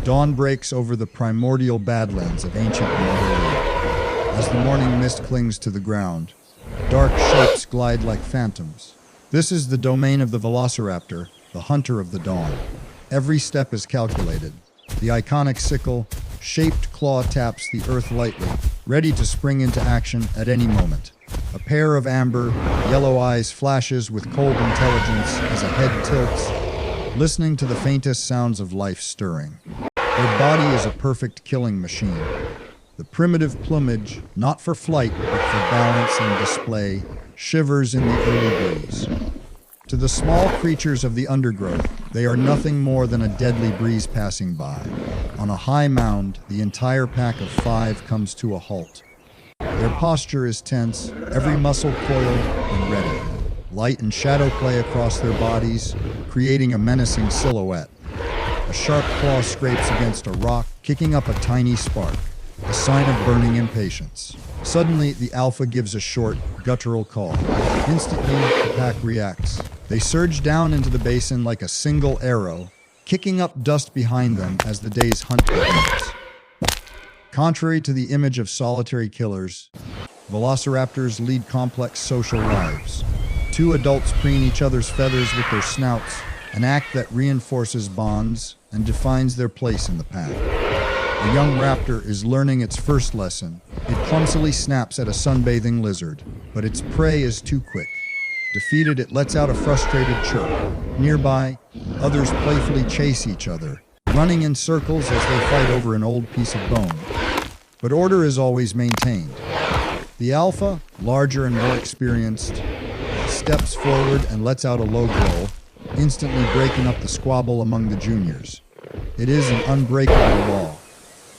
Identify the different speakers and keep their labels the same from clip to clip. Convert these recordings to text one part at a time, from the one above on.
Speaker 1: Dawn breaks over the primordial badlands of ancient Mongolia. As the morning mist clings to the ground, dark shapes glide like phantoms. This is the domain of the Velociraptor, the hunter of the dawn. Every step is calculated. The iconic sickle-shaped claw taps the earth lightly, ready to spring into action at any moment. A pair of amber, yellow eyes flashes with cold intelligence as a head tilts, listening to the faintest sounds of life stirring. Their body is a perfect killing machine. The primitive plumage, not for flight, but for balance and display, shivers in the early breeze. To the small creatures of the undergrowth, they are nothing more than a deadly breeze passing by. On a high mound, the entire pack of 5 comes to a halt. Their posture is tense, every muscle coiled and ready. Light and shadow play across their bodies, creating a menacing silhouette. A sharp claw scrapes against a rock, kicking up a tiny spark, a sign of burning impatience. Suddenly, the alpha gives a short, guttural call. Instantly, the pack reacts. They surge down into the basin like a single arrow, kicking up dust behind them as the day's hunt begins. Contrary to the image of solitary killers, velociraptors lead complex social lives. 2 adults preen each other's feathers with their snouts, an act that reinforces bonds and defines their place in the pack. A young raptor is learning its first lesson. It clumsily snaps at a sunbathing lizard, but its prey is too quick. Defeated, it lets out a frustrated chirp. Nearby, others playfully chase each other, running in circles as they fight over an old piece of bone. But order is always maintained. The alpha, larger and more experienced, steps forward and lets out a low growl, instantly breaking up the squabble among the juniors. It is an unbreakable law.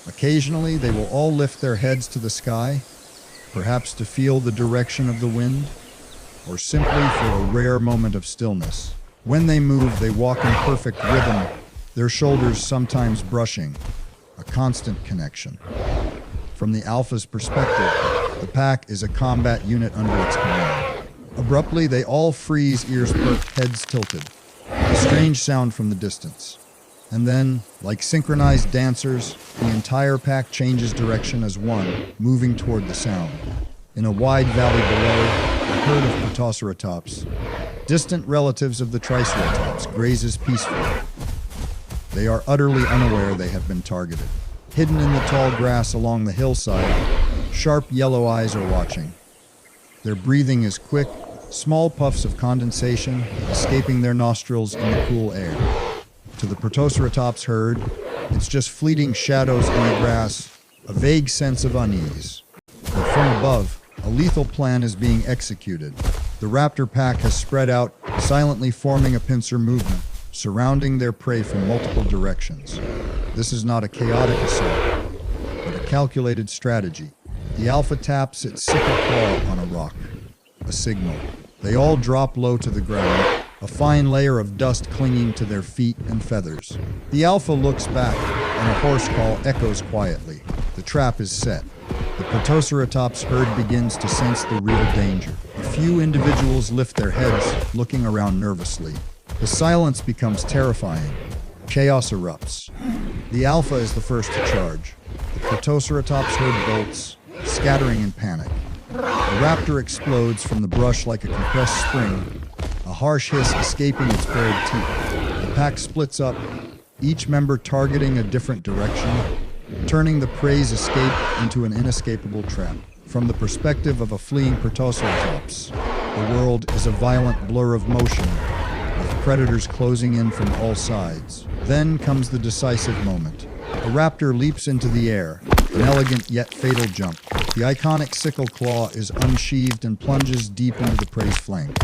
Speaker 1: Occasionally, they will all lift their heads to the sky, perhaps to feel the direction of the wind, or simply for a rare moment of stillness. When they move, they walk in perfect rhythm, their shoulders sometimes brushing, a constant connection. From the alpha's perspective, the pack is a combat unit under its command. Abruptly, they all freeze, ears perked, heads tilted. A strange sound from the distance. And then, like synchronized dancers, the entire pack changes direction as one, moving toward the sound. In a wide valley below, a herd of Prehistoric, distant relatives of the Triceratops, grazes peacefully. They are utterly unaware they have been targeted. Hidden in the tall grass along the hillside, sharp yellow eyes are watching. Their breathing is quick, small puffs of condensation escaping their nostrils in the cool air. To the Prehistoric herd, it's just fleeting shadows in the grass, a vague sense of unease. But from above, a lethal plan is being executed. The raptor pack has spread out, silently forming a pincer movement, surrounding their prey from multiple directions. This is not a chaotic assault, but a calculated strategy. The alpha taps its sickle claw on a rock, a signal. They all drop low to the ground, a fine layer of dust clinging to their feet and feathers. The alpha looks back, and a hoarse call echoes quietly. The trap is set. The Prehistoric herd begins to sense the real danger. A few individuals lift their heads, looking around nervously. The silence becomes terrifying. Chaos erupts. The alpha is the first to charge. The Prehistoric herd bolts, scattering in panic. The raptor explodes from the brush like a compressed spring, a harsh hiss escaping its bared teeth. The pack splits up, each member targeting a different direction, turning the prey's escape into an inescapable trap. From the perspective of a fleeing Prehistoric, the world is a violent blur of motion, with predators closing in from all sides. Then comes the decisive moment. A raptor leaps into the air, an elegant yet fatal jump. The iconic sickle claw is unsheathed and plunges deep into the prey's flank.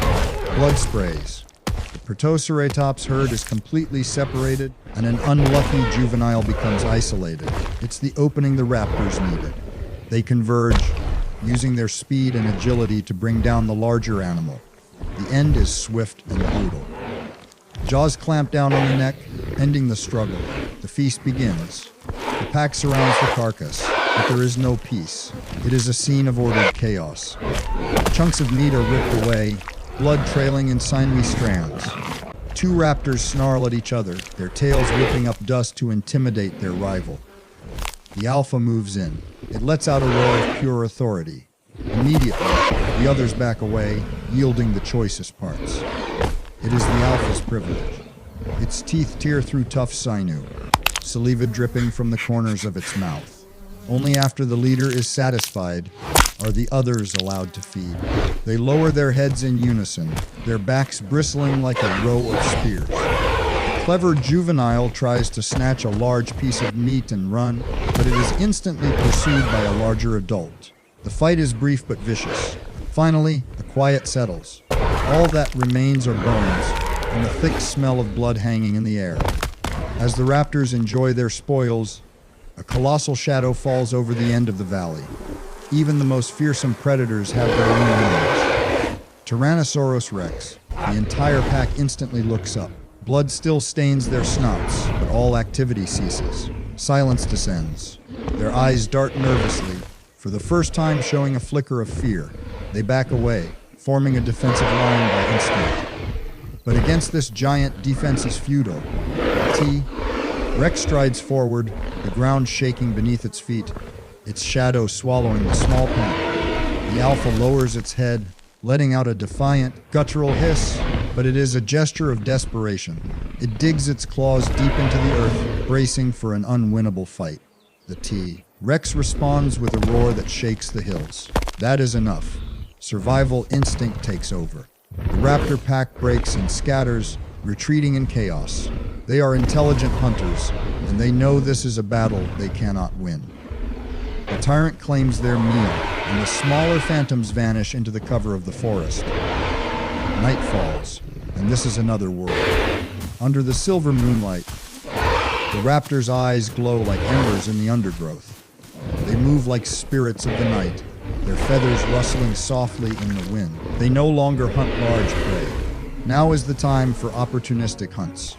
Speaker 1: Blood sprays. The Prehistoric herd is completely separated, and an unlucky juvenile becomes isolated. It's the opening the raptors needed. They converge, using their speed and agility to bring down the larger animal. The end is swift and brutal. Jaws clamp down on the neck, ending the struggle. The feast begins. The pack surrounds the carcass, but there is no peace. It is a scene of ordered chaos. Chunks of meat are ripped away, blood trailing in sinewy strands. Two raptors snarl at each other, their tails whipping up dust to intimidate their rival. The alpha moves in. It lets out a roar of pure authority. Immediately, the others back away, yielding the choicest parts. It is the alpha's privilege. Its teeth tear through tough sinew, saliva dripping from the corners of its mouth. Only after the leader is satisfied are the others allowed to feed. They lower their heads in unison, their backs bristling like a row of spears. The clever juvenile tries to snatch a large piece of meat and run, but it is instantly pursued by a larger adult. The fight is brief but vicious. Finally, a quiet settles. All that remains are bones, and the thick smell of blood hanging in the air. As the raptors enjoy their spoils, a colossal shadow falls over the end of the valley. Even the most fearsome predators have their own enemies. Tyrannosaurus Rex. The entire pack instantly looks up. Blood still stains their snouts, but all activity ceases. Silence descends. Their eyes dart nervously, for the first time showing a flicker of fear. They back away, forming a defensive line by instinct. But against this giant, defense is futile. Rex strides forward, the ground shaking beneath its feet, its shadow swallowing the small pack. The alpha lowers its head, letting out a defiant, guttural hiss, but it is a gesture of desperation. It digs its claws deep into the earth, bracing for an unwinnable fight. Rex responds with a roar that shakes the hills. That is enough. Survival instinct takes over. The raptor pack breaks and scatters, retreating in chaos. They are intelligent hunters, and they know this is a battle they cannot win. The tyrant claims their meal, and the smaller phantoms vanish into the cover of the forest. Night falls, and this is another world. Under the silver moonlight, the raptors' eyes glow like embers in the undergrowth. They move like spirits of the night, their feathers rustling softly in the wind. They no longer hunt large prey. Now is the time for opportunistic hunts.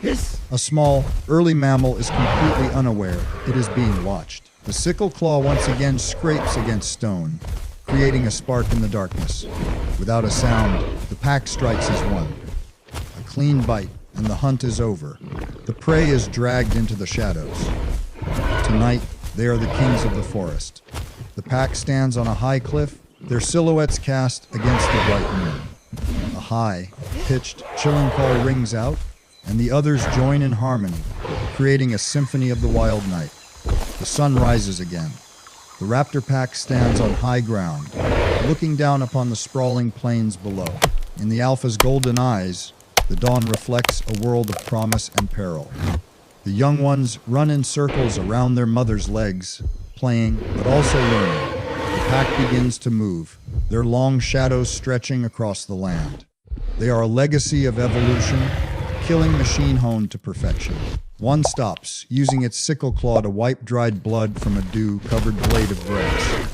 Speaker 1: A small, early mammal is completely unaware it is being watched. The sickle claw once again scrapes against stone, creating a spark in the darkness. Without a sound, the pack strikes as one. A clean bite, and the hunt is over. The prey is dragged into the shadows. Tonight, they are the kings of the forest. The pack stands on a high cliff, their silhouettes cast against the bright moon. A high, pitched, chilling call rings out, and the others join in harmony, creating a symphony of the wild night. The sun rises again. The raptor pack stands on high ground, looking down upon the sprawling plains below. In the alpha's golden eyes, the dawn reflects a world of promise and peril. The young ones run in circles around their mother's legs, playing, but also learning. The pack begins to move, their long shadows stretching across the land. They are a legacy of evolution, a killing machine honed to perfection. One stops, using its sickle claw to wipe dried blood from a dew-covered blade of grass.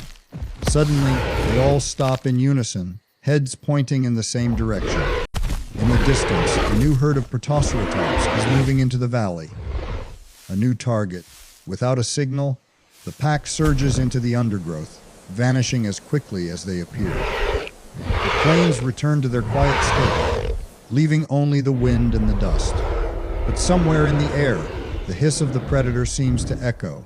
Speaker 1: Suddenly, they all stop in unison, heads pointing in the same direction. In the distance, a new herd of Prehistoric is moving into the valley. A new target. Without a signal, the pack surges into the undergrowth, vanishing as quickly as they appear. The plains return to their quiet state, leaving only the wind and the dust. But somewhere in the air, the hiss of the predator seems to echo.